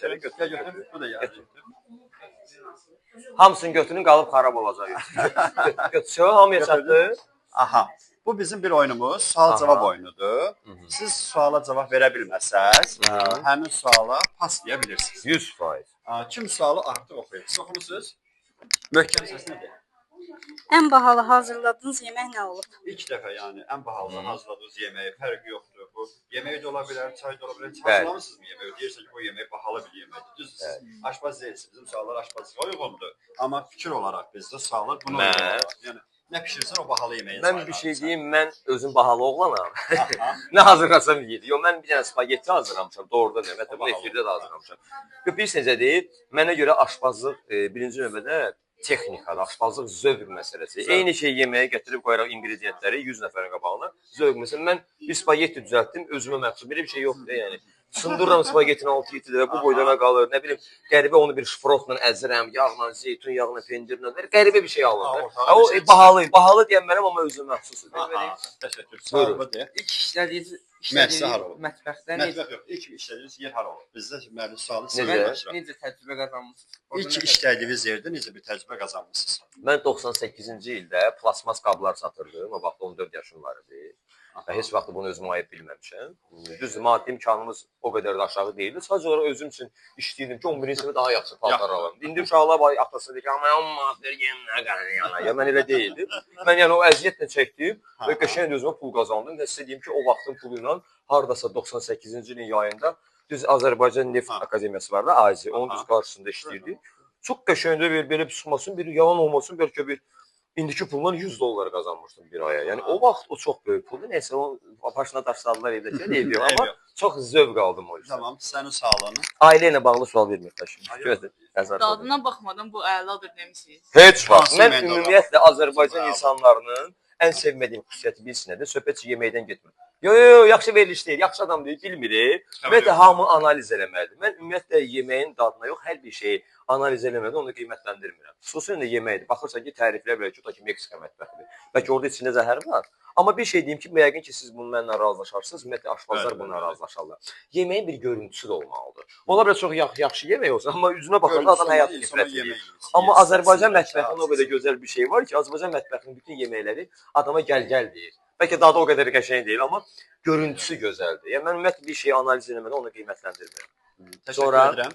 Götür. Bu da yazdı. Hamısını götürün, qalıb xarab olacaq. Götür, hamıya çatdı. Aha. Bu bizim bir oyunumuz. Sual-cavab oyunudur. Siz suala cavab verə bilməsəz, həmin suala pas deyə bilirsiniz. 100%. Kim sualı artıq oxuyur? Siz oxumusunuz? Möhkəm səs nədir? Ən bahalı hazırladığınız yemək nə olub? İlk dəfə yəni ən bahalı hazırladığınız yeməyi fərqi yoxdur. Bu yemək də ola bilər, çay da ola bilər. Hazırlamısınız mı yeməyi? Deyirsən ki, bu yemək bahalı bir yeməkdir. Düz aşpaz deyilsiniz. Bizim suallar aşpazlığa uyğundur. Amma fikir olaraq bizdə suallar buna uyğundur. Yəni nə bişirsən o bahalı yeməyi. Mən bir şey deyim, mən özüm bahalı oğlanam. Nə hazırlasam yedir. Yox, mən bir dənə spagetti hazırlamışam, doğrudan deyim. Hətta bunu efirdə də hazırlamışam. Bir necə deyil, mənə görə aşpazlıq birinci növbədə texnikadır, aşpazlıq zövq məsələsi. Eyni şey yeməyə gətirib qoyaraq ingredientləri 100 nəfərin qabağına zövq məsələsi. Mən bir spagetti düzəltdim, özümə məxsus. Belə bir şey yoxdur yəni. Sındıram spagettini 6-7 dəfə, bu boydana qalır. Nə bilim, qəribə onu bir şprotla əzirəm, yağla, zeytun yağla, pendirlə. Qəribə bir şey alır. O bahalı, bahalı deyən mənəm, amma özümə məxsusdur. Təşəkkür. Sual deyək. İlk işlədiyiniz mətbəxdə mətbəx yox, ilk işlədiyiniz yer hara olub? Bizdə müəllim sualı sizə verir. necə təcrübə qazanmısınız? İlk işlədiyiniz yerdə necə bir təcrübə qazanmısınız? Mən 98-ci ildə plasmas qablar satırdım. O vaxt 14 yaşım var idi. Və heç vaxt bunu özümə ayıb bilməmişəm. Düzdür, maddi imkanımız o qədər də aşağı deyildi. Sadəcə olaraq özüm üçün işləyirdim ki, 11-ci sinifdə daha yaxşı paltar alam. İndi uşaqlar var, atası deyir ki, amma 10 manat ver, yemə qanı yana. Ya mən elə deyildim. Mən yəni o əziyyətlə çəkdim və qəşəng özümə pul qazandım. Və sizə deyim ki, o vaxtın pulu ilə hardasa 98-ci ilin yayında düz Azərbaycan Neft Akademiyası var da, AZ, onun düz qarşısında işləyirdik. Çox qəşəngdir, belə bir sumasın, bir yalan olmasın, bəlkə bir indiki pulla 100 dollar qazanmışdım bir aya. Yəni o vaxt o çox böyük puldur. Nəysə o başına daşladılar evdəkilər, deyil, amma çox zövq aldım o işdən. Tamam, sənin sualını. Ailə ilə bağlı sual vermək daşıyım. Dadına baxmadan bu əladır demisiniz. Heç vaxt. Mən ümumiyyətlə Azərbaycan insanlarının ən sevmədiyim xüsusiyyəti bilsinədir. Söhbət yeməkdən getmir. Yo, yaxşı veriliş deyil, yaxşı adam deyil, bilmirik. Ümumiyyətlə hamı analiz eləməlidir. Mən ümumiyyətlə yeməyin dadına yox, hər bir şeyi analiz eləmədən onu qiymətləndirmirəm. Xüsusilə də yeməkdir. Baxırsan ki, təriflər belə ki, o da ki, Meksika mətbəxidir. Bəlkə orada içində zəhər var. Amma bir şey deyim ki, yəqin ki, siz bununla razılaşarsınız, ümumiyyətlə aşpazlar bununla razılaşarlar. Yeməyin bir görüntüsü də olmalıdır. Ola bilər çox yaxşı yemək olsun, amma üzünə baxanda adam həyatı nifrət edir. Amma Azərbaycan mətbəxinin o qədər gözəl bir şey var ki, Azərbaycan mətbəxinin bütün yeməkləri adama gəl-gəl deyir. Bəlkə dadı o qədər qəşəng deyil, amma görüntüsü gözəldir. Yəni mən ümumiyyətlə bir şeyi analiz eləmədən onu qiymətləndirmirəm. Təşəkkür edirəm.